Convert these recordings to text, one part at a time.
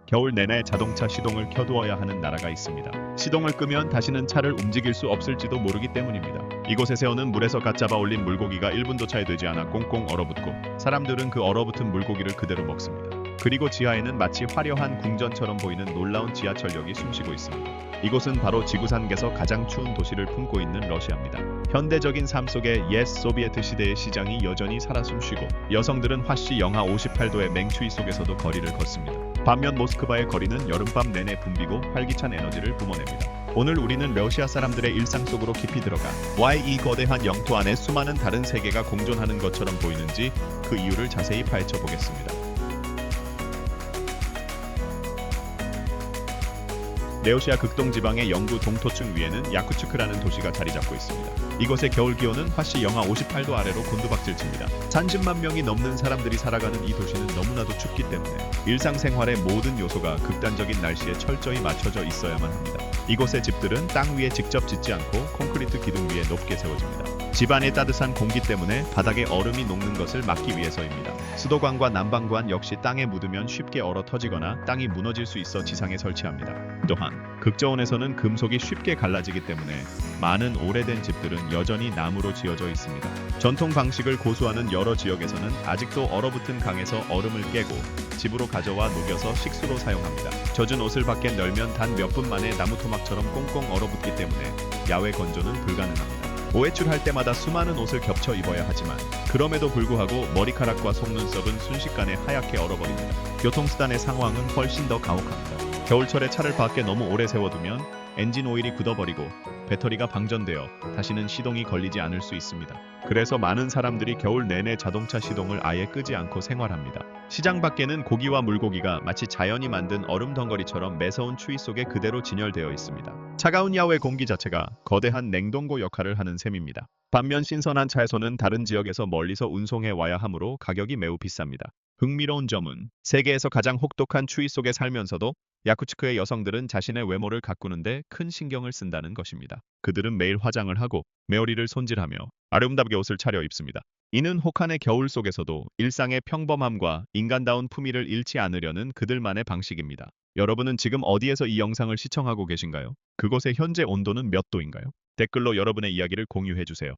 겨울 내내 자동차 시동을 켜두어야 하는 나라가 있습니다. 시동을 끄면 다시는 차를 움직일 수 없을지도 모르기 때문입니다. 이곳에 세우는 물에서 갓 잡아 올린 물고기가 1분도 차이 되지 않아 꽁꽁 얼어붙고 사람들은 그 얼어붙은 물고기를 그대로 먹습니다. 그리고 지하에는 마치 화려한 궁전처럼 보이는 놀라운 지하철역이 숨쉬고 있습니다. 이곳은 바로 지구상에서 가장 추운 도시를 품고 있는 러시아입니다. 현대적인 삶 속에 옛 소비에트 시대의 시장이 여전히 살아 숨쉬고 여성들은 화씨 영하 58도의 맹추위 속에서도 거리를 걷습니다. 반면 모스크바의 거리는 여름밤 내내 붐비고 활기찬 에너지를 뿜어냅니다. 오늘 우리는 러시아 사람들의 일상 속으로 깊이 들어가 왜 이 거대한 영토 안에 수많은 다른 세계가 공존하는 것처럼 보이는지 그 이유를 자세히 파헤쳐 보겠습니다. 러시아 극동 지방의 영구 동토층 위에는 야쿠츠크라는 도시가 자리 잡고 있습니다. 이곳의 겨울 기온은 화씨 영하 58도 아래로 곤두박질칩니다. 30만 명이 넘는 사람들이 살아가는 이 도시는 너무나도 춥기 때문에 일상생활의 모든 요소가 극단적인 날씨에 철저히 맞춰져 있어야만 합니다. 이곳의 집들은 땅 위에 직접 짓지 않고 콘크리트 기둥 위에 높게 세워집니다. 집안의 따뜻한 공기 때문에 바닥에 얼음이 녹는 것을 막기 위해서입니다. 수도관과 난방관 역시 땅에 묻으면 쉽게 얼어 터지거나 땅이 무너질 수 있어 지상에 설치합니다. 또한 극저온에서는 금속이 쉽게 갈라지기 때문에 많은 오래된 집들은 여전히 나무로 지어져 있습니다. 전통 방식을 고수하는 여러 지역에서는 아직도 얼어붙은 강에서 얼음을 깨고 집으로 가져와 녹여서 식수로 사용합니다. 젖은 옷을 밖에 널면 단 몇 분 만에 나무 토막처럼 꽁꽁 얼어붙기 때문에 야외 건조는 불가능합니다. 오해출할 때마다 수많은 옷을 겹쳐 입어야 하지만 그럼에도 불구하고 머리카락과 속눈썹은 순식간에 하얗게 얼어버립니다. 교통수단의 상황은 훨씬 더 가혹합니다. 겨울철에 차를 밖에 너무 오래 세워두면 엔진 오일이 굳어버리고 배터리가 방전되어 다시는 시동이 걸리지 않을 수 있습니다. 그래서 많은 사람들이 겨울 내내 자동차 시동을 아예 끄지 않고 생활합니다. 시장 밖에는 고기와 물고기가 마치 자연이 만든 얼음 덩어리처럼 매서운 추위 속에 그대로 진열되어 있습니다. 차가운 야외 공기 자체가 거대한 냉동고 역할을 하는 셈입니다. 반면 신선한 채소는 다른 지역에서 멀리서 운송해 와야 하므로 가격이 매우 비쌉니다. 흥미로운 점은 세계에서 가장 혹독한 추위 속에 살면서도 야쿠츠크의 여성들은 자신의 외모를 가꾸는데 큰 신경을 쓴다는 것입니다. 그들은 매일 화장을 하고 메어리를 손질하며 아름답게 옷을 차려 입습니다. 이는 혹한의 겨울 속에서도 일상의 평범함과 인간다운 품위를 잃지 않으려는 그들만의 방식입니다. 여러분은 지금 어디에서 이 영상을 시청하고 계신가요? 그곳의 현재 온도는 몇 도인가요? 댓글로 여러분의 이야기를 공유해 주세요.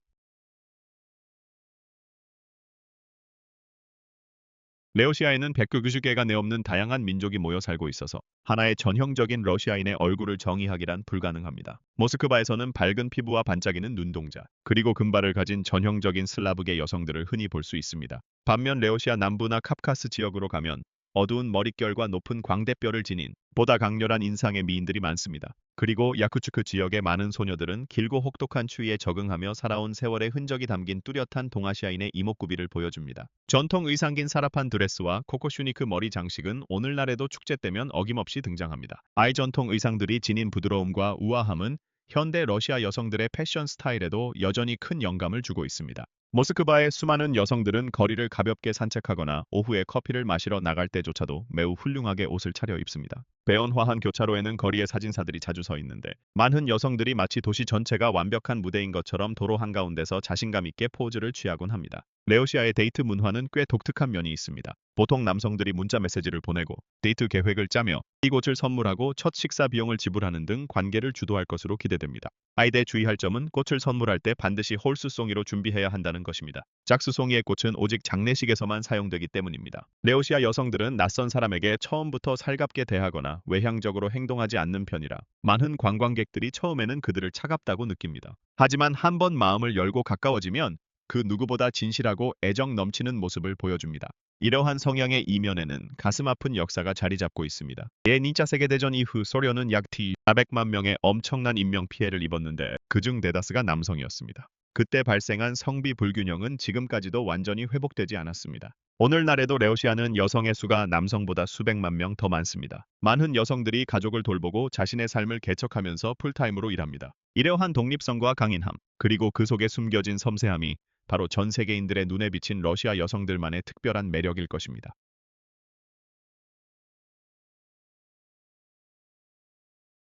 러시아에는 190개가 내없는 다양한 민족이 모여 살고 있어서 하나의 전형적인 러시아인의 얼굴을 정의하기란 불가능합니다. 모스크바에서는 밝은 피부와 반짝이는 눈동자, 그리고 금발을 가진 전형적인 슬라브계 여성들을 흔히 볼 수 있습니다. 반면 러시아 남부나 카프카스 지역으로 가면 어두운 머릿결과 높은 광대뼈를 지닌 보다 강렬한 인상의 미인들이 많습니다. 그리고 야쿠츠크 지역의 많은 소녀들은 길고 혹독한 추위에 적응하며 살아온 세월의 흔적이 담긴 뚜렷한 동아시아인의 이목구비를 보여줍니다. 전통 의상긴 사라판 드레스와 코코슈니크 머리 장식은 오늘날에도 축제 때면 어김없이 등장합니다. 아이 전통 의상들이 지닌 부드러움과 우아함은 현대 러시아 여성들의 패션 스타일에도 여전히 큰 영감을 주고 있습니다. 모스크바의 수많은 여성들은 거리를 가볍게 산책하거나 오후에 커피를 마시러 나갈 때조차도 매우 훌륭하게 옷을 차려 입습니다. 배연화한 교차로에는 거리에 사진사들이 자주 서 있는데 많은 여성들이 마치 도시 전체가 완벽한 무대인 것처럼 도로 한가운데서 자신감 있게 포즈를 취하곤 합니다. 러시아의 데이트 문화는 꽤 독특한 면이 있습니다. 보통 남성들이 문자 메시지를 보내고 데이트 계획을 짜며 이곳을 선물하고 첫 식사 비용을 지불하는 등 관계를 주도할 것으로 기대됩니다. 아이대 주의할 점은 꽃을 선물할 때 반드시 홀수송이로 준비해야 한다는 것입니다. 짝수송이의 꽃은 오직 장례식에서만 사용되기 때문입니다. 러시아 여성들은 낯선 사람에게 처음부터 살갑게 대하거나 외향적으로 행동하지 않는 편이라 많은 관광객들이 처음에는 그들을 차갑다고 느낍니다. 하지만 한번 마음을 열고 가까워지면 그 누구보다 진실하고 애정 넘치는 모습을 보여줍니다. 이러한 성향의 이면에는 가슴 아픈 역사가 자리 잡고 있습니다. 제2차 세계대전 이후 소련은 약 T400만 명의 엄청난 인명 피해를 입었는데 그중 대다수가 남성이었습니다. 그때 발생한 성비 불균형은 지금까지도 완전히 회복되지 않았습니다. 오늘날에도 러시아는 여성의 수가 남성보다 수백만 명 더 많습니다. 많은 여성들이 가족을 돌보고 자신의 삶을 개척하면서 풀타임으로 일합니다. 이러한 독립성과 강인함, 그리고 그 속에 숨겨진 섬세함이 바로 전 세계인들의 눈에 비친 러시아 여성들만의 특별한 매력일 것입니다.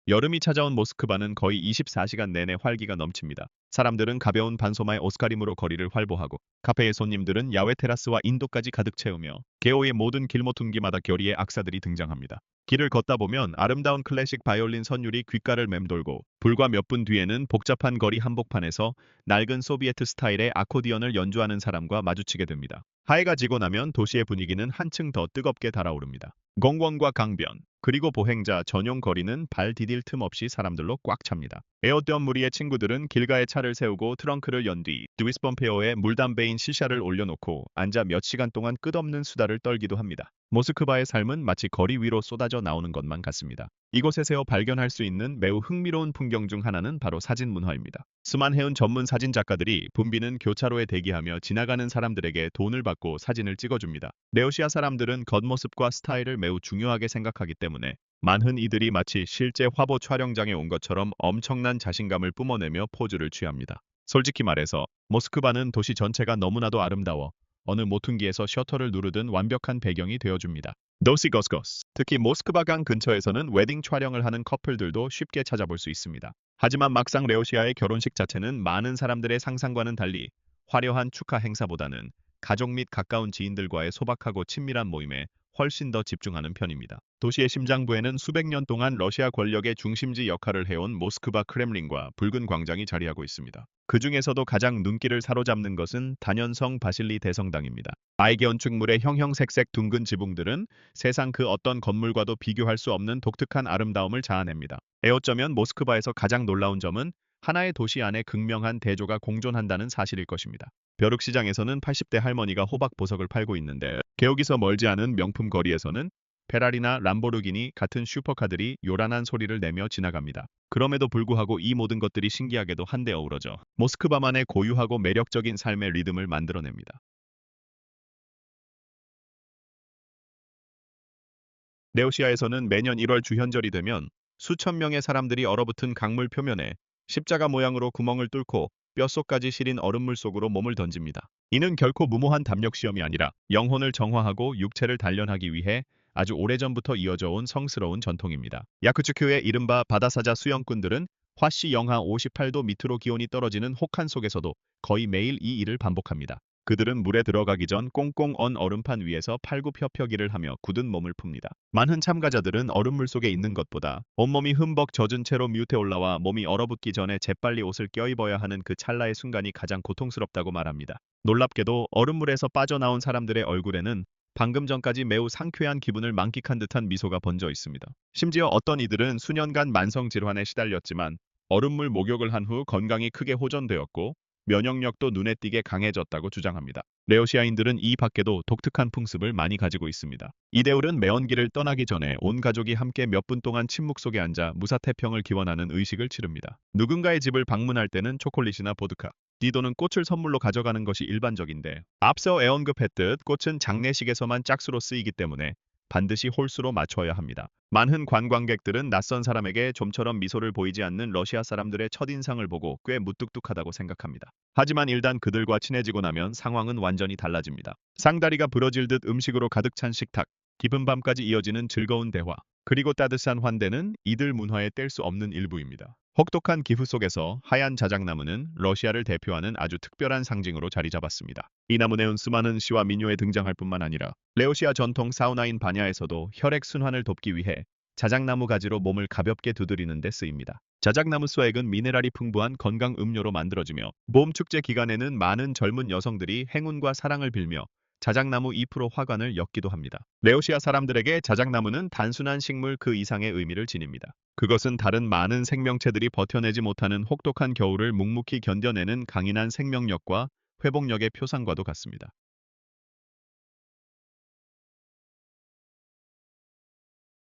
여름이 찾아온 모스크바는 거의 24시간 내내 활기가 넘칩니다. 사람들은 가벼운 반소마에 옷가림으로 거리를 활보하고 카페의 손님들은 야외 테라스와 인도까지 가득 채우며 게오의 모든 길모퉁기마다 결의의 악사들이 등장합니다. 길을 걷다 보면 아름다운 클래식 바이올린 선율이 귓가를 맴돌고 불과 몇 분 뒤에는 복잡한 거리 한복판에서 낡은 소비에트 스타일의 아코디언을 연주하는 사람과 마주치게 됩니다. 하해가 지고 나면 도시의 분위기는 한층 더 뜨겁게 달아오릅니다. 공원과 강변, 그리고 보행자 전용 거리는 발 디딜 틈 없이 사람들로 꽉 찹니다. 에어던 무리의 친구들은 길가에 차를 세우고 트렁크를 연 뒤 드위스범페어에 물담배인 시샤를 올려놓고 앉아 몇 시간 동안 끝없는 수다를 떨기도 합니다. 모스크바의 삶은 마치 거리 위로 쏟아져 나오는 것만 같습니다. 이곳에서 발견할 수 있는 매우 흥미로운 풍경 중 하나는 바로 사진 문화입니다. 수만 해운 전문 사진 작가들이 붐비는 교차로에 대기하며 지나가는 사람들에게 돈을 받고 사진을 찍어줍니다. 레오시아 사람들은 겉모습과 스타일을 매우 중요하게 생각하기 때문에 많은 이들이 마치 실제 화보 촬영장에 온 것처럼 엄청난 자신감을 뿜어내며 포즈를 취합니다. 솔직히 말해서 모스크바는 도시 전체가 너무나도 아름다워 어느 모퉁기에서 셔터를 누르든 완벽한 배경이 되어줍니다. 도시거스거스. 특히 모스크바강 근처에서는 웨딩 촬영을 하는 커플들도 쉽게 찾아볼 수 있습니다. 하지만 막상 레오시아의 결혼식 자체는 많은 사람들의 상상과는 달리 화려한 축하 행사보다는 가족 및 가까운 지인들과의 소박하고 친밀한 모임에 훨씬 더 집중하는 편입니다. 도시의 심장부에는 수백 년 동안 러시아 권력의 중심지 역할을 해온 모스크바 크렘린과 붉은 광장이 자리하고 있습니다. 그 중에서도 가장 눈길을 사로잡는 것은 단연성 바실리 대성당입니다. 아이게 건축물의 형형색색 둥근 지붕들은 세상 그 어떤 건물과도 비교할 수 없는 독특한 아름다움을 자아냅니다. 에어쩌면 모스크바에서 가장 놀라운 점은 하나의 도시 안에 극명한 대조가 공존한다는 사실일 것입니다. 벼룩시장에서는 80대 할머니가 호박 보석을 팔고 있는데 개옥에서 멀지 않은 명품 거리에서는 페라리나 람보르기니 같은 슈퍼카들이 요란한 소리를 내며 지나갑니다. 그럼에도 불구하고 이 모든 것들이 신기하게도 한데 어우러져 모스크바만의 고유하고 매력적인 삶의 리듬을 만들어냅니다. 레오시아에서는 매년 1월 주현절이 되면 수천 명의 사람들이 얼어붙은 강물 표면에 십자가 모양으로 구멍을 뚫고 뼛속까지 시린 얼음물 속으로 몸을 던집니다. 이는 결코 무모한 담력 시험이 아니라 영혼을 정화하고 육체를 단련하기 위해 아주 오래전부터 이어져 온 성스러운 전통입니다. 야쿠츠크의 이른바 바다사자 수영꾼들은 화씨 영하 58도 밑으로 기온이 떨어지는 혹한 속에서도 거의 매일 이 일을 반복합니다. 그들은 물에 들어가기 전 꽁꽁 언 얼음판 위에서 팔굽혀펴기를 하며 굳은 몸을 풉니다. 많은 참가자들은 얼음물 속에 있는 것보다 온몸이 흠벅 젖은 채로 뮤트에 올라와 몸이 얼어붙기 전에 재빨리 옷을 껴입어야 하는 그 찰나의 순간이 가장 고통스럽다고 말합니다. 놀랍게도 얼음물에서 빠져나온 사람들의 얼굴에는 방금 전까지 매우 상쾌한 기분을 만끽한 듯한 미소가 번져 있습니다. 심지어 어떤 이들은 수년간 만성 질환에 시달렸지만 얼음물 목욕을 한 후 건강이 크게 호전되었고 면역력도 눈에 띄게 강해졌다고 주장합니다. 레오시아인들은 이 밖에도 독특한 풍습을 많이 가지고 있습니다. 이데울은 매원기를 떠나기 전에 온 가족이 함께 몇 분 동안 침묵 속에 앉아 무사태평을 기원하는 의식을 치릅니다. 누군가의 집을 방문할 때는 초콜릿이나 보드카, 디도는 꽃을 선물로 가져가는 것이 일반적인데 앞서 언급했듯 꽃은 장례식에서만 짝수로 쓰이기 때문에 반드시 홀수로 맞춰야 합니다. 많은 관광객들은 낯선 사람에게 좀처럼 미소를 보이지 않는 러시아 사람들의 첫인상을 보고 꽤 무뚝뚝하다고 생각합니다. 하지만 일단 그들과 친해지고 나면 상황은 완전히 달라집니다. 상다리가 부러질 듯 음식으로 가득 찬 식탁, 깊은 밤까지 이어지는 즐거운 대화, 그리고 따뜻한 환대는 이들 문화에 뗄 수 없는 일부입니다. 혹독한 기후 속에서 하얀 자작나무는 러시아를 대표하는 아주 특별한 상징으로 자리 잡았습니다. 이 나무는 수많은 시와 민요에 등장할 뿐만 아니라 레오시아 전통 사우나인 바냐에서도 혈액 순환을 돕기 위해 자작나무 가지로 몸을 가볍게 두드리는 데 쓰입니다. 자작나무 수액은 미네랄이 풍부한 건강 음료로 만들어지며 봄 축제 기간에는 많은 젊은 여성들이 행운과 사랑을 빌며 자작나무 잎으로 화관을 엮기도 합니다. 레오시아 사람들에게 자작나무는 단순한 식물 그 이상의 의미를 지닙니다. 그것은 다른 많은 생명체들이 버텨내지 못하는 혹독한 겨울을 묵묵히 견뎌내는 강인한 생명력과 회복력의 표상과도 같습니다.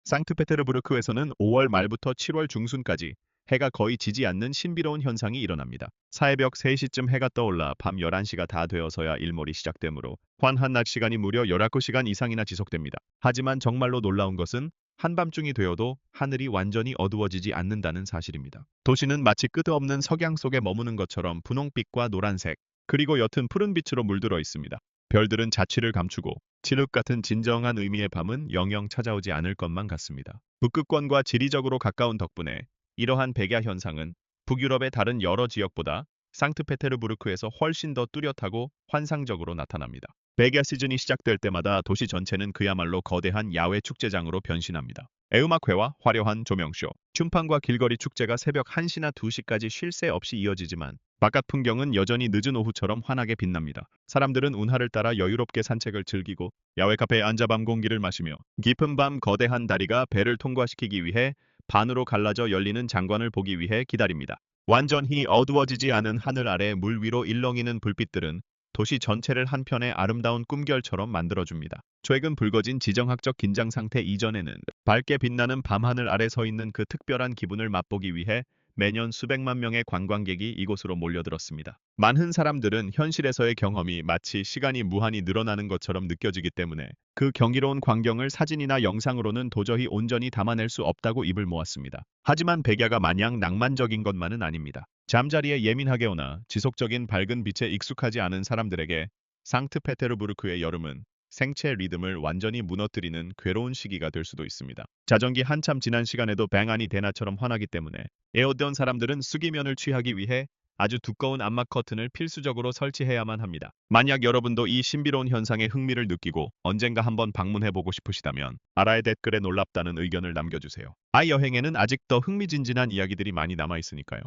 상트페테르부르크에서는 5월 말부터 7월 중순까지 해가 거의 지지 않는 신비로운 현상이 일어납니다. 사해벽 3시쯤 해가 떠올라 밤 11시가 다 되어서야 일몰이 시작되므로 환한 낮 시간이 무려 19시간 이상이나 지속됩니다. 하지만 정말로 놀라운 것은 한밤중이 되어도 하늘이 완전히 어두워지지 않는다는 사실입니다. 도시는 마치 끝없는 석양 속에 머무는 것처럼 분홍빛과 노란색, 그리고 옅은 푸른 빛으로 물들어 있습니다. 별들은 자취를 감추고 칠흑 같은 진정한 의미의 밤은 영영 찾아오지 않을 것만 같습니다. 북극권과 지리적으로 가까운 덕분에 이러한 백야 현상은 북유럽의 다른 여러 지역보다 상트페테르부르크에서 훨씬 더 뚜렷하고 환상적으로 나타납니다. 백야 시즌이 시작될 때마다 도시 전체는 그야말로 거대한 야외 축제장으로 변신합니다. 애음악회와 화려한 조명쇼, 춤판과 길거리 축제가 새벽 1시나 2시까지 쉴 새 없이 이어지지만 바깥 풍경은 여전히 늦은 오후처럼 환하게 빛납니다. 사람들은 운하를 따라 여유롭게 산책을 즐기고 야외 카페에 앉아 밤 공기를 마시며 깊은 밤 거대한 다리가 배를 통과시키기 위해 반으로 갈라져 열리는 장관을 보기 위해 기다립니다. 완전히 어두워지지 않은 하늘 아래 물 위로 일렁이는 불빛들은 도시 전체를 한편의 아름다운 꿈결처럼 만들어줍니다. 최근 불거진 지정학적 긴장 상태 이전에는 밝게 빛나는 밤하늘 아래 서 있는 그 특별한 기분을 맛보기 위해 매년 수백만 명의 관광객이 이곳으로 몰려들었습니다. 많은 사람들은 현실에서의 경험이 마치 시간이 무한히 늘어나는 것처럼 느껴지기 때문에 그 경이로운 광경을 사진이나 영상으로는 도저히 온전히 담아낼 수 없다고 입을 모았습니다. 하지만 백야가 마냥 낭만적인 것만은 아닙니다. 잠자리에 예민하게 오나 지속적인 밝은 빛에 익숙하지 않은 사람들에게 상트페테르부르크의 여름은 생체 리듬을 완전히 무너뜨리는 괴로운 시기가 될 수도 있습니다. 자정기 한참 지난 시간에도 뱅안이 대나처럼 환하기 때문에 에어던 사람들은 수기면을 취하기 위해 아주 두꺼운 암막 커튼을 필수적으로 설치해야만 합니다. 만약 여러분도 이 신비로운 현상에 흥미를 느끼고 언젠가 한번 방문해보고 싶으시다면 아라의 댓글에 놀랍다는 의견을 남겨주세요. 아이 여행에는 아직 더 흥미진진한 이야기들이 많이 남아있으니까요.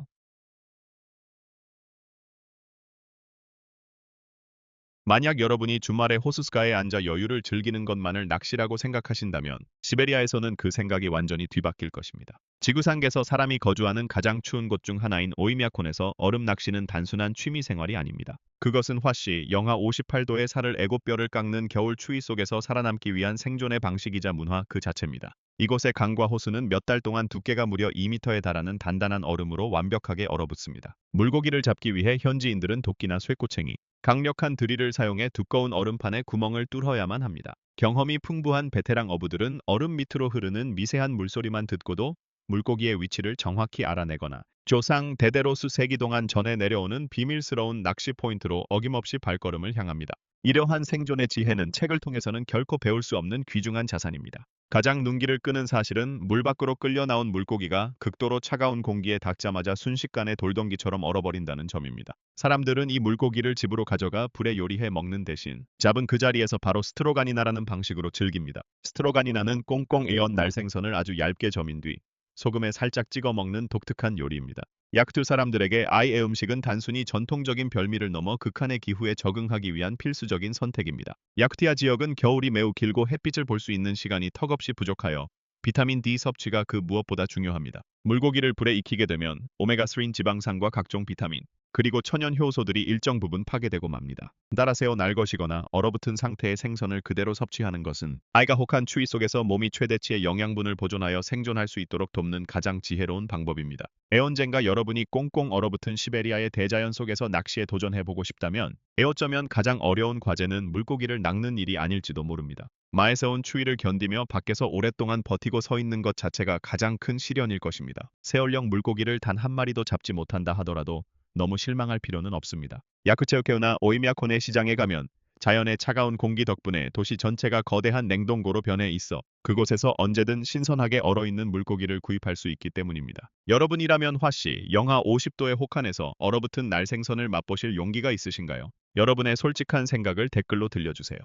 만약 여러분이 주말에 호숫가에 앉아 여유를 즐기는 것만을 낚시라고 생각하신다면 시베리아에서는 그 생각이 완전히 뒤바뀔 것입니다. 지구상에서 사람이 거주하는 가장 추운 곳 중 하나인 오이미아콘에서 얼음 낚시는 단순한 취미 생활이 아닙니다. 그것은 화씨 영하 58도의 살을 애고뼈를 깎는 겨울 추위 속에서 살아남기 위한 생존의 방식이자 문화 그 자체입니다. 이곳의 강과 호수는 몇 달 동안 두께가 무려 2m에 달하는 단단한 얼음으로 완벽하게 얼어붙습니다. 물고기를 잡기 위해 현지인들은 도끼나 쇠꼬챙이, 강력한 드릴을 사용해 두꺼운 얼음판에 구멍을 뚫어야만 합니다. 경험이 풍부한 베테랑 어부들은 얼음 밑으로 흐르는 미세한 물소리만 듣고도 물고기의 위치를 정확히 알아내거나 조상 대대로 수세기 동안 전해 내려오는 비밀스러운 낚시 포인트로 어김없이 발걸음을 향합니다. 이러한 생존의 지혜는 책을 통해서는 결코 배울 수 없는 귀중한 자산입니다. 가장 눈길을 끄는 사실은 물 밖으로 끌려 나온 물고기가 극도로 차가운 공기에 닿자마자 순식간에 돌덩이처럼 얼어버린다는 점입니다. 사람들은 이 물고기를 집으로 가져가 불에 요리해 먹는 대신 잡은 그 자리에서 바로 스트로가니나라는 방식으로 즐깁니다. 스트로가니나는 꽁꽁 에언 날생선을 아주 얇게 저민 뒤 소금에 살짝 찍어 먹는 독특한 요리입니다. 약투 사람들에게 아이의 음식은 단순히 전통적인 별미를 넘어 극한의 기후에 적응하기 위한 필수적인 선택입니다. 야크티아 지역은 겨울이 매우 길고 햇빛을 볼 수 있는 시간이 턱없이 부족하여 비타민 D 섭취가 그 무엇보다 중요합니다. 물고기를 불에 익히게 되면 오메가3 지방산과 각종 비타민, 그리고 천연 효소들이 일정 부분 파괴되고 맙니다. 따라세워 날것이거나 얼어붙은 상태의 생선을 그대로 섭취하는 것은 아이가 혹한 추위 속에서 몸이 최대치의 영양분을 보존하여 생존할 수 있도록 돕는 가장 지혜로운 방법입니다. 애언젠가 여러분이 꽁꽁 얼어붙은 시베리아의 대자연 속에서 낚시에 도전해보고 싶다면 에어쩌면 가장 어려운 과제는 물고기를 낚는 일이 아닐지도 모릅니다. 마에서 온 추위를 견디며 밖에서 오랫동안 버티고 서 있는 것 자체가 가장 큰 시련일 것입니다. 세얼령 물고기를 단 한 마리도 잡지 못한다 하더라도 너무 실망할 필요는 없습니다. 야쿠체우케우나 오이미아코네 시장에 가면 자연의 차가운 공기 덕분에 도시 전체가 거대한 냉동고로 변해 있어 그곳에서 언제든 신선하게 얼어있는 물고기를 구입할 수 있기 때문입니다. 여러분이라면 화씨 영하 50도의 혹한에서 얼어붙은 날생선을 맛보실 용기가 있으신가요? 여러분의 솔직한 생각을 댓글로 들려주세요.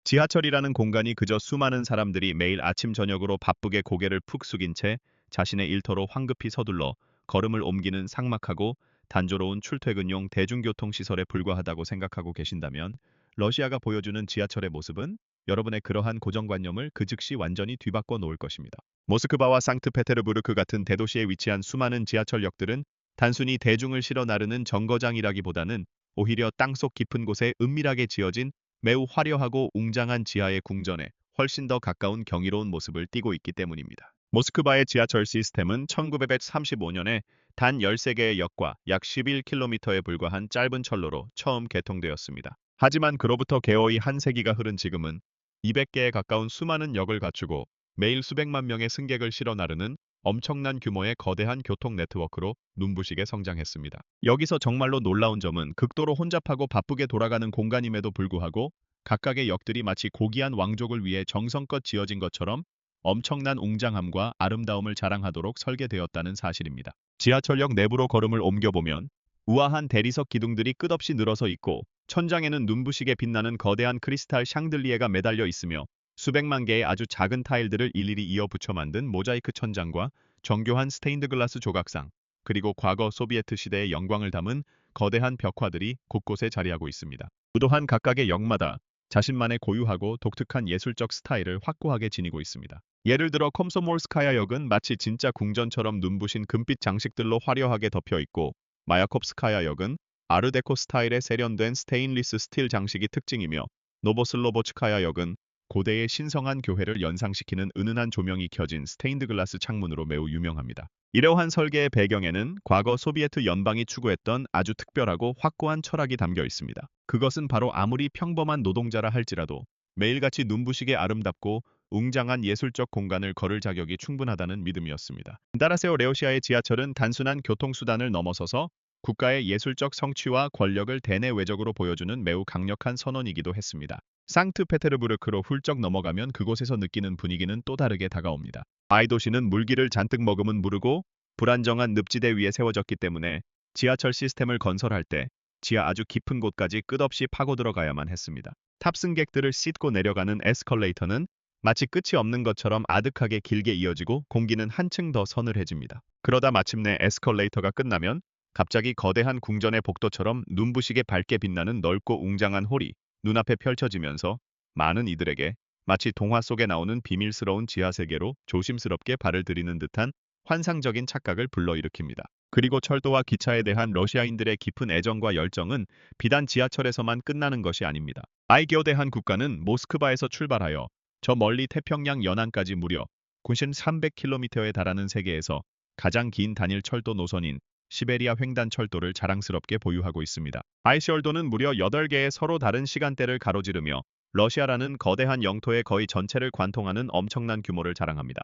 지하철이라는 공간이 그저 수많은 사람들이 매일 아침 저녁으로 바쁘게 고개를 푹 숙인 채 자신의 일터로 황급히 서둘러 걸음을 옮기는 삭막하고 단조로운 출퇴근용 대중교통 시설에 불과하다고 생각하고 계신다면 러시아가 보여주는 지하철의 모습은 여러분의 그러한 고정관념을 그 즉시 완전히 뒤바꿔 놓을 것입니다. 모스크바와 상트페테르부르크 같은 대도시에 위치한 수많은 지하철역들은 단순히 대중을 실어 나르는 정거장이라기보다는 오히려 땅속 깊은 곳에 은밀하게 지어진 매우 화려하고 웅장한 지하의 궁전에 훨씬 더 가까운 경이로운 모습을 띠고 있기 때문입니다. 모스크바의 지하철 시스템은 1935년에 단 13개의 역과 약 11km에 불과한 짧은 철로로 처음 개통되었습니다. 하지만 그로부터 개어의 한 세기가 흐른 지금은 200개에 가까운 수많은 역을 갖추고 매일 수백만 명의 승객을 실어 나르는 엄청난 규모의 거대한 교통 네트워크로 눈부시게 성장했습니다. 여기서 정말로 놀라운 점은 극도로 혼잡하고 바쁘게 돌아가는 공간임에도 불구하고 각각의 역들이 마치 고귀한 왕족을 위해 정성껏 지어진 것처럼 엄청난 웅장함과 아름다움을 자랑하도록 설계되었다는 사실입니다. 지하철역 내부로 걸음을 옮겨보면 우아한 대리석 기둥들이 끝없이 늘어서 있고 천장에는 눈부시게 빛나는 거대한 크리스탈 샹들리에가 매달려 있으며 수백만 개의 아주 작은 타일들을 일일이 이어 붙여 만든 모자이크 천장과 정교한 스테인드 글라스 조각상, 그리고 과거 소비에트 시대의 영광을 담은 거대한 벽화들이 곳곳에 자리하고 있습니다. 또한 각각의 역마다 자신만의 고유하고 독특한 예술적 스타일을 확고하게 지니고 있습니다. 예를 들어 콤소몰스카야 역은 마치 진짜 궁전처럼 눈부신 금빛 장식들로 화려하게 덮여 있고, 마야콥스카야 역은 아르데코 스타일의 세련된 스테인리스 스틸 장식이 특징이며, 노보슬로보츠카야 역은 고대의 신성한 교회를 연상시키는 은은한 조명이 켜진 스테인드 글라스 창문으로 매우 유명합니다. 이러한 설계의 배경에는 과거 소비에트 연방이 추구했던 아주 특별하고 확고한 철학이 담겨 있습니다. 그것은 바로 아무리 평범한 노동자라 할지라도 매일같이 눈부시게 아름답고 웅장한 예술적 공간을 걸을 자격이 충분하다는 믿음이었습니다. 따라서 레오시아의 지하철은 단순한 교통수단을 넘어서서 국가의 예술적 성취와 권력을 대내 외적으로 보여주는 매우 강력한 선언이기도 했습니다. 상트페테르부르크로 훌쩍 넘어가면 그곳에서 느끼는 분위기는 또 다르게 다가옵니다. 아이도시는 물기를 잔뜩 머금은 무르고 불안정한 늪지대 위에 세워졌기 때문에 지하철 시스템을 건설할 때 지하 아주 깊은 곳까지 끝없이 파고 들어가야만 했습니다. 탑승객들을 싣고 내려가는 에스컬레이터는 마치 끝이 없는 것처럼 아득하게 길게 이어지고 공기는 한층 더 서늘해집니다. 그러다 마침내 에스컬레이터가 끝나면 갑자기 거대한 궁전의 복도처럼 눈부시게 밝게 빛나는 넓고 웅장한 홀이 눈앞에 펼쳐지면서 많은 이들에게 마치 동화 속에 나오는 비밀스러운 지하세계로 조심스럽게 발을 들이는 듯한 환상적인 착각을 불러일으킵니다. 그리고 철도와 기차에 대한 러시아인들의 깊은 애정과 열정은 비단 지하철에서만 끝나는 것이 아닙니다. 아이겨대한 국가는 모스크바에서 출발하여 저 멀리 태평양 연안까지 무려 9300km에 달하는 세계에서 가장 긴 단일 철도 노선인 시베리아 횡단철도를 자랑스럽게 보유하고 있습니다. 아이시얼도는 무려 8개의 서로 다른 시간대를 가로지르며 러시아라는 거대한 영토의 거의 전체를 관통하는 엄청난 규모를 자랑합니다.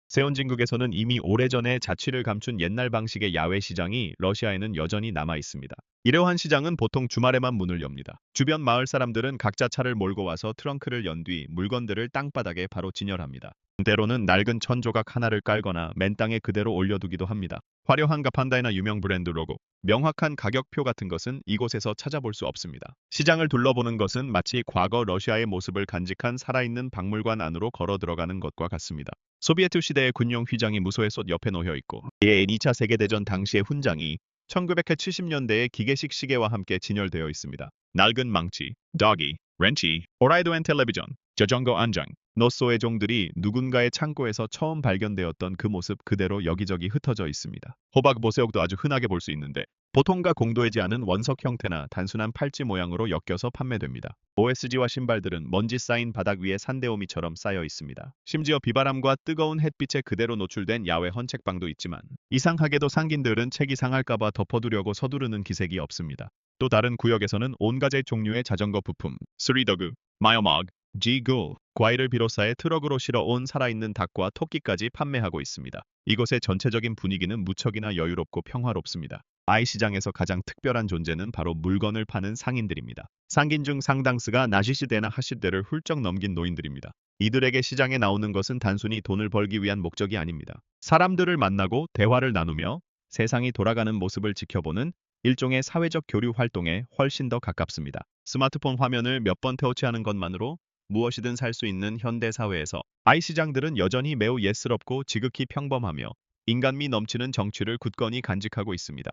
세운진국에서는 이미 오래전에 자취를 감춘 옛날 방식의 야외 시장이 러시아에는 여전히 남아 있습니다. 이러한 시장은 보통 주말에만 문을 엽니다. 주변 마을 사람들은 각자 차를 몰고 와서 트렁크를 연 뒤 물건들을 땅바닥에 바로 진열합니다. 때로는 낡은 천조각 하나를 깔거나 맨 땅에 그대로 올려두기도 합니다. 화려한 가판다이나 유명 브랜드 로고, 명확한 가격표 같은 것은 이곳에서 찾아볼 수 없습니다. 시장을 둘러보는 것은 마치 과거 러시아의 모습을 간직한 살아있는 박물관 안으로 걸어 들어가는 것과 같습니다. 소비에트 시대의 군용 휘장이 무소의 솥 옆에 놓여 있고, 이에 2차 세계대전 당시의 훈장이 1970년대의 기계식 시계와 함께 진열되어 있습니다. 낡은 망치, 더기, 렌치, 오라이도 앤 텔레비전, 저정거 안장, 노소의 종들이 누군가의 창고에서 처음 발견되었던 그 모습 그대로 여기저기 흩어져 있습니다. 호박 보세옥도 아주 흔하게 볼 수 있는데 보통과 공도하지 않은 원석 형태나 단순한 팔찌 모양으로 엮여서 판매됩니다. OSG와 신발들은 먼지 쌓인 바닥 위에 산데오미처럼 쌓여 있습니다. 심지어 비바람과 뜨거운 햇빛에 그대로 노출된 야외 헌책방도 있지만 이상하게도 상인들은 책이 상할까봐 덮어두려고 서두르는 기색이 없습니다. 또 다른 구역에서는 온가지 종류의 자전거 부품, 스리더그, 마요먹, G-Ghoul, 과일을 비롯하여 트럭으로 실어온 살아있는 닭과 토끼까지 판매하고 있습니다. 이곳의 전체적인 분위기는 무척이나 여유롭고 평화롭습니다. 아이시장에서 가장 특별한 존재는 바로 물건을 파는 상인들입니다. 상인 중 상당수가 나시시대나 하시대를 훌쩍 넘긴 노인들입니다. 이들에게 시장에 나오는 것은 단순히 돈을 벌기 위한 목적이 아닙니다. 사람들을 만나고 대화를 나누며 세상이 돌아가는 모습을 지켜보는 일종의 사회적 교류 활동에 훨씬 더 가깝습니다. 스마트폰 화면을 몇 번 터치하는 것만으로 무엇이든 살 수 있는 현대 사회에서 아이시장들은 여전히 매우 예스럽고 지극히 평범하며 인간미 넘치는 정취를 굳건히 간직하고 있습니다.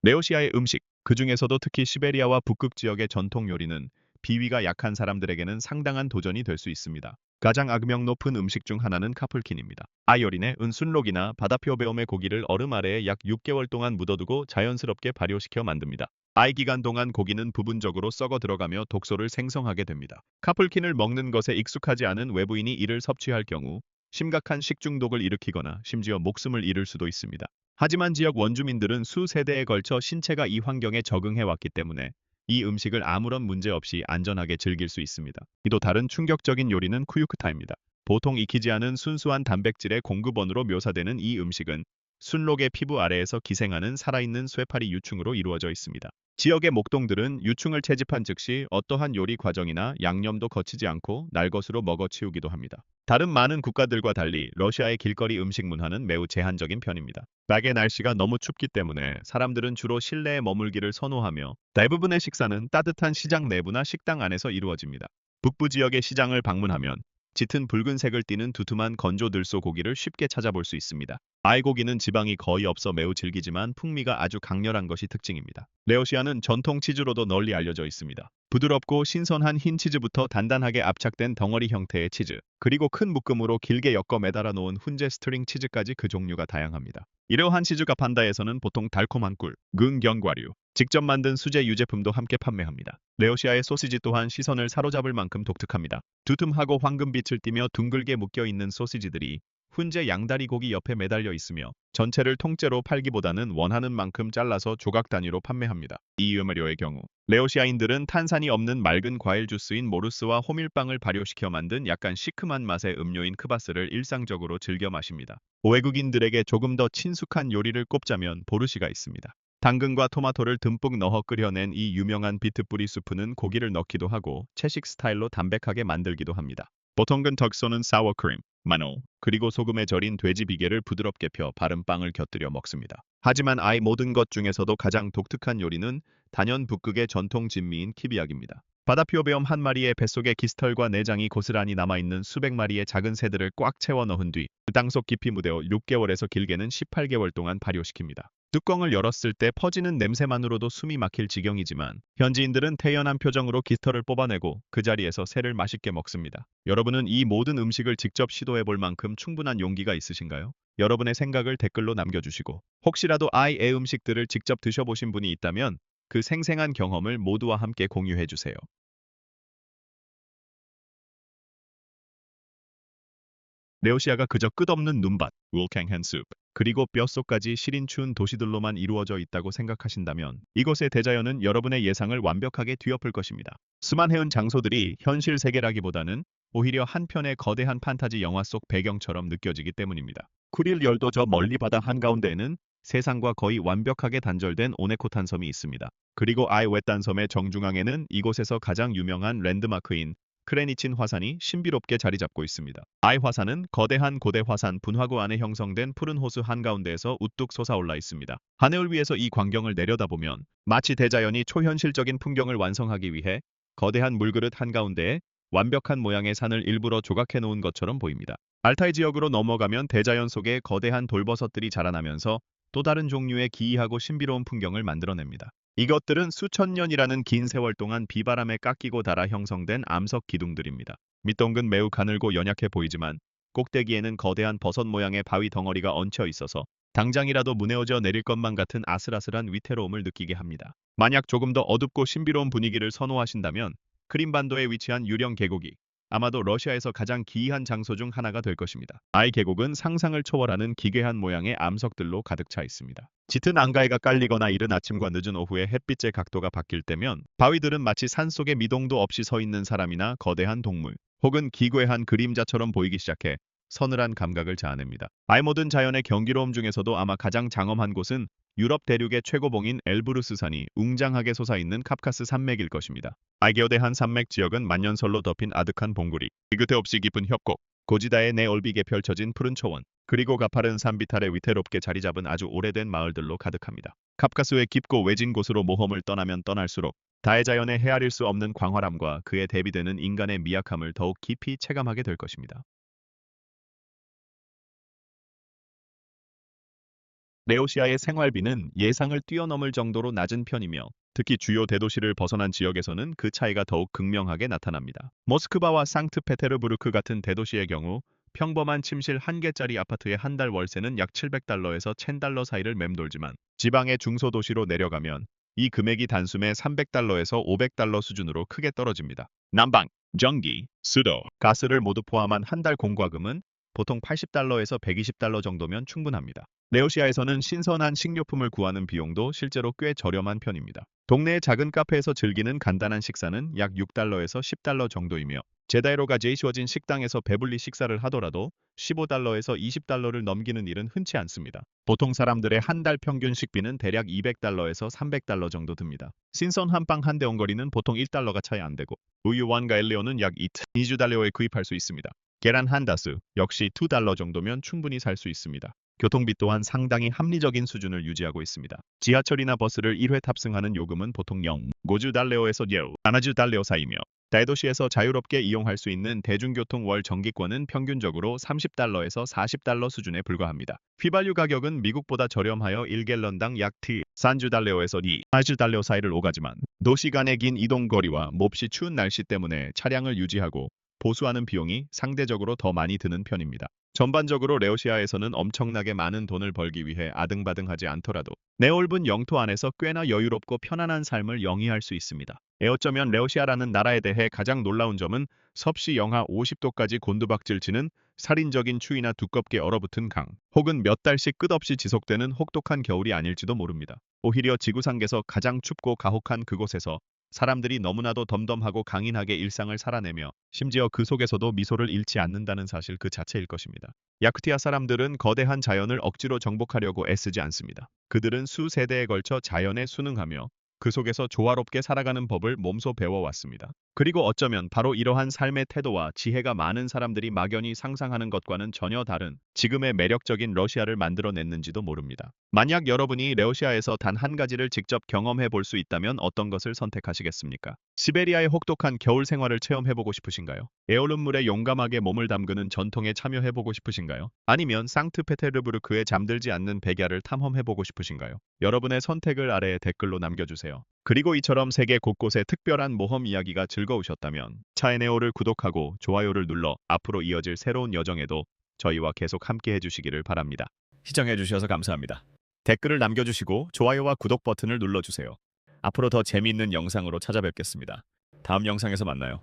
레오시아의 음식, 그 중에서도 특히 시베리아와 북극 지역의 전통 요리는 비위가 약한 사람들에게는 상당한 도전이 될 수 있습니다. 가장 악명 높은 음식 중 하나는 카풀킨입니다. 아이오린의 은순록이나 바다표배움의 고기를 얼음 아래에 약 6개월 동안 묻어두고 자연스럽게 발효시켜 만듭니다. 아이 기간 동안 고기는 부분적으로 썩어 들어가며 독소를 생성하게 됩니다. 카풀킨을 먹는 것에 익숙하지 않은 외부인이 이를 섭취할 경우 심각한 식중독을 일으키거나 심지어 목숨을 잃을 수도 있습니다. 하지만 지역 원주민들은 수세대에 걸쳐 신체가 이 환경에 적응해 왔기 때문에 이 음식을 아무런 문제 없이 안전하게 즐길 수 있습니다. 또 다른 충격적인 요리는 쿠유크타입니다. 보통 익히지 않은 순수한 단백질의 공급원으로 묘사되는 이 음식은 순록의 피부 아래에서 기생하는 살아있는 쇠파리 유충으로 이루어져 있습니다. 지역의 목동들은 유충을 채집한 즉시 어떠한 요리 과정이나 양념도 거치지 않고 날것으로 먹어치우기도 합니다. 다른 많은 국가들과 달리 러시아의 길거리 음식 문화는 매우 제한적인 편입니다. 낮의 날씨가 너무 춥기 때문에 사람들은 주로 실내에 머물기를 선호하며 대부분의 식사는 따뜻한 시장 내부나 식당 안에서 이루어집니다. 북부 지역의 시장을 방문하면 짙은 붉은색을 띠는 두툼한 건조 들소 고기를 쉽게 찾아볼 수 있습니다. 알고기는 지방이 거의 없어 매우 질기지만 풍미가 아주 강렬한 것이 특징입니다. 레오시아는 전통 치즈로도 널리 알려져 있습니다. 부드럽고 신선한 흰 치즈부터 단단하게 압착된 덩어리 형태의 치즈, 그리고 큰 묶음으로 길게 엮어 매달아 놓은 훈제 스트링 치즈까지 그 종류가 다양합니다. 이러한 치즈가 판다에서는 보통 달콤한 꿀, 견과류, 직접 만든 수제 유제품도 함께 판매합니다. 레오시아의 소시지 또한 시선을 사로잡을 만큼 독특합니다. 두툼하고 황금빛을 띠며 둥글게 묶여있는 소시지들이 훈제 양다리 고기 옆에 매달려 있으며 전체를 통째로 팔기보다는 원하는 만큼 잘라서 조각 단위로 판매합니다. 이 음료의 경우 레오시아인들은 탄산이 없는 맑은 과일 주스인 모르스와 호밀빵을 발효시켜 만든 약간 시큼한 맛의 음료인 크바스를 일상적으로 즐겨 마십니다. 외국인들에게 조금 더 친숙한 요리를 꼽자면 보르시가 있습니다. 당근과 토마토를 듬뿍 넣어 끓여낸 이 유명한 비트뿌리 수프는 고기를 넣기도 하고 채식 스타일로 담백하게 만들기도 합니다. 보통은 덕소는 사워크림, 마늘, 그리고 소금에 절인 돼지 비계를 부드럽게 펴 바른 빵을 곁들여 먹습니다. 하지만 아이 모든 것 중에서도 가장 독특한 요리는 단연 북극의 전통 진미인 키비약입니다. 바다표범 한 마리의 뱃속에 기스털과 내장이 고스란히 남아있는 수백 마리의 작은 새들을 꽉 채워 넣은 뒤 땅속 깊이 무대어 6개월에서 길게는 18개월 동안 발효시킵니다. 뚜껑을 열었을 때 퍼지는 냄새만으로도 숨이 막힐 지경이지만 현지인들은 태연한 표정으로 깃털을 뽑아내고 그 자리에서 새를 맛있게 먹습니다. 여러분은 이 모든 음식을 직접 시도해 볼 만큼 충분한 용기가 있으신가요? 여러분의 생각을 댓글로 남겨주시고 혹시라도 아이의 음식들을 직접 드셔보신 분이 있다면 그 생생한 경험을 모두와 함께 공유해 주세요. 레오시아가 그저 끝없는 눈밭, 울캉한 숲, 그리고 뼛속까지 시린 추운 도시들로만 이루어져 있다고 생각하신다면 이곳의 대자연은 여러분의 예상을 완벽하게 뒤엎을 것입니다. 수만 해운 장소들이 현실 세계라기보다는 오히려 한 편의 거대한 판타지 영화 속 배경처럼 느껴지기 때문입니다. 쿠릴 열도 저 멀리 바다 한가운데에는 세상과 거의 완벽하게 단절된 오네코탄 섬이 있습니다. 그리고 아이 웨딴 섬의 정중앙에는 이곳에서 가장 유명한 랜드마크인 크레니친 화산이 신비롭게 자리 잡고 있습니다. 아이 화산은 거대한 고대 화산 분화구 안에 형성된 푸른 호수 한가운데에서 우뚝 솟아올라 있습니다. 하늘 위에서 이 광경을 내려다보면 마치 대자연이 초현실적인 풍경을 완성하기 위해 거대한 물그릇 한가운데에 완벽한 모양의 산을 일부러 조각해 놓은 것처럼 보입니다. 알타이 지역으로 넘어가면 대자연 속에 거대한 돌버섯들이 자라나면서 또 다른 종류의 기이하고 신비로운 풍경을 만들어냅니다. 이것들은 수천 년이라는 긴 세월 동안 비바람에 깎이고 닳아 형성된 암석 기둥들입니다. 밑동근 매우 가늘고 연약해 보이지만 꼭대기에는 거대한 버섯 모양의 바위 덩어리가 얹혀 있어서 당장이라도 무너져 내릴 것만 같은 아슬아슬한 위태로움을 느끼게 합니다. 만약 조금 더 어둡고 신비로운 분위기를 선호하신다면 크림반도에 위치한 유령 계곡이 아마도 러시아에서 가장 기이한 장소 중 하나가 될 것입니다. 아이 계곡은 상상을 초월하는 기괴한 모양의 암석들로 가득 차 있습니다. 짙은 안가에가 깔리거나 이른 아침과 늦은 오후에 햇빛의 각도가 바뀔 때면 바위들은 마치 산속에 미동도 없이 서 있는 사람이나 거대한 동물, 혹은 기괴한 그림자처럼 보이기 시작해 서늘한 감각을 자아냅니다. 아이 모든 자연의 경기로움 중에서도 아마 가장 장엄한 곳은 유럽 대륙의 최고봉인 엘브루스산이 웅장하게 솟아있는 카프카스 산맥일 것입니다. 아이게어대한 산맥 지역은 만년설로 덮인 아득한 봉우리, 끝에 없이 깊은 협곡, 고지다의 내얼비게 펼쳐진 푸른 초원, 그리고 가파른 산 비탈에 위태롭게 자리 잡은 아주 오래된 마을들로 가득합니다. 카프카스의 깊고 외진 곳으로 모험을 떠나면 떠날수록 다해자연의 헤아릴 수 없는 광활함과 그에 대비되는 인간의 미약함을 더욱 깊이 체감하게 될 것입니다. 레오시아의 생활비는 예상을 뛰어넘을 정도로 낮은 편이며 특히 주요 대도시를 벗어난 지역에서는 그 차이가 더욱 극명하게 나타납니다. 모스크바와 상트페테르부르크 같은 대도시의 경우 평범한 침실 한 개짜리 아파트의 한 달 월세는 약 700달러에서 1000달러 사이를 맴돌지만 지방의 중소도시로 내려가면 이 금액이 단숨에 300달러에서 500달러 수준으로 크게 떨어집니다. 난방, 전기, 수도, 가스를 모두 포함한 한 달 공과금은 보통 80달러에서 120달러 정도면 충분합니다. 레오시아에서는 신선한 식료품을 구하는 비용도 실제로 꽤 저렴한 편입니다. 동네의 작은 카페에서 즐기는 간단한 식사는 약 6달러에서 10달러 정도이며 제다이로가 제이시워진 식당에서 배불리 식사를 하더라도 15달러에서 20달러를 넘기는 일은 흔치 않습니다. 보통 사람들의 한 달 평균 식비는 대략 200달러에서 300달러 정도 듭니다. 신선 한빵 한 대 원거리는 보통 1달러가 차이 안 되고 우유 완과 엘리오는 약 20달러에 구입할 수 있습니다. 계란 한 다스 역시 2달러 정도면 충분히 살 수 있습니다. 교통비 또한 상당히 합리적인 수준을 유지하고 있습니다. 지하철이나 버스를 1회 탑승하는 요금은 보통 0.5달러에서 7달러 사이며 대도시에서 자유롭게 이용할 수 있는 대중교통 월 정기권은 평균적으로 30달러에서 40달러 수준에 불과합니다. 휘발유 가격은 미국보다 저렴하여 1갤런당 약 산주달러에서 2달러 사이를 오가지만 도시 간의 긴 이동 거리와 몹시 추운 날씨 때문에 차량을 유지하고 보수하는 비용이 상대적으로 더 많이 드는 편입니다. 전반적으로 레오시아에서는 엄청나게 많은 돈을 벌기 위해 아등바등하지 않더라도 네올븐 영토 안에서 꽤나 여유롭고 편안한 삶을 영위할 수 있습니다. 어쩌면 레오시아라는 나라에 대해 가장 놀라운 점은 섭씨 영하 50도까지 곤두박질치는 살인적인 추위나 두껍게 얼어붙은 강, 혹은 몇 달씩 끝없이 지속되는 혹독한 겨울이 아닐지도 모릅니다. 오히려 지구상에서 가장 춥고 가혹한 그곳에서 사람들이 너무나도 덤덤하고 강인하게 일상을 살아내며 심지어 그 속에서도 미소를 잃지 않는다는 사실 그 자체일 것입니다. 야쿠티아 사람들은 거대한 자연을 억지로 정복하려고 애쓰지 않습니다. 그들은 수세대에 걸쳐 자연에 순응하며 그 속에서 조화롭게 살아가는 법을 몸소 배워왔습니다. 그리고 어쩌면 바로 이러한 삶의 태도와 지혜가 많은 사람들이 막연히 상상하는 것과는 전혀 다른 지금의 매력적인 러시아를 만들어냈는지도 모릅니다. 만약 여러분이 러시아에서 단 한 가지를 직접 경험해 볼 수 있다면 어떤 것을 선택하시겠습니까? 시베리아의 혹독한 겨울 생활을 체험해보고 싶으신가요? 에어룸물에 용감하게 몸을 담그는 전통에 참여해보고 싶으신가요? 아니면 상트페테르부르크에 잠들지 않는 백야를 탐험해보고 싶으신가요? 여러분의 선택을 아래에 댓글로 남겨주세요. 그리고 이처럼 세계 곳곳의 특별한 모험 이야기가 즐거우셨다면 차에네오를 구독하고 좋아요를 눌러 앞으로 이어질 새로운 여정에도 저희와 계속 함께 해주시기를 바랍니다. 시청해주셔서 감사합니다. 댓글을 남겨주시고 좋아요와 구독 버튼을 눌러주세요. 앞으로 더 재미있는 영상으로 찾아뵙겠습니다. 다음 영상에서 만나요.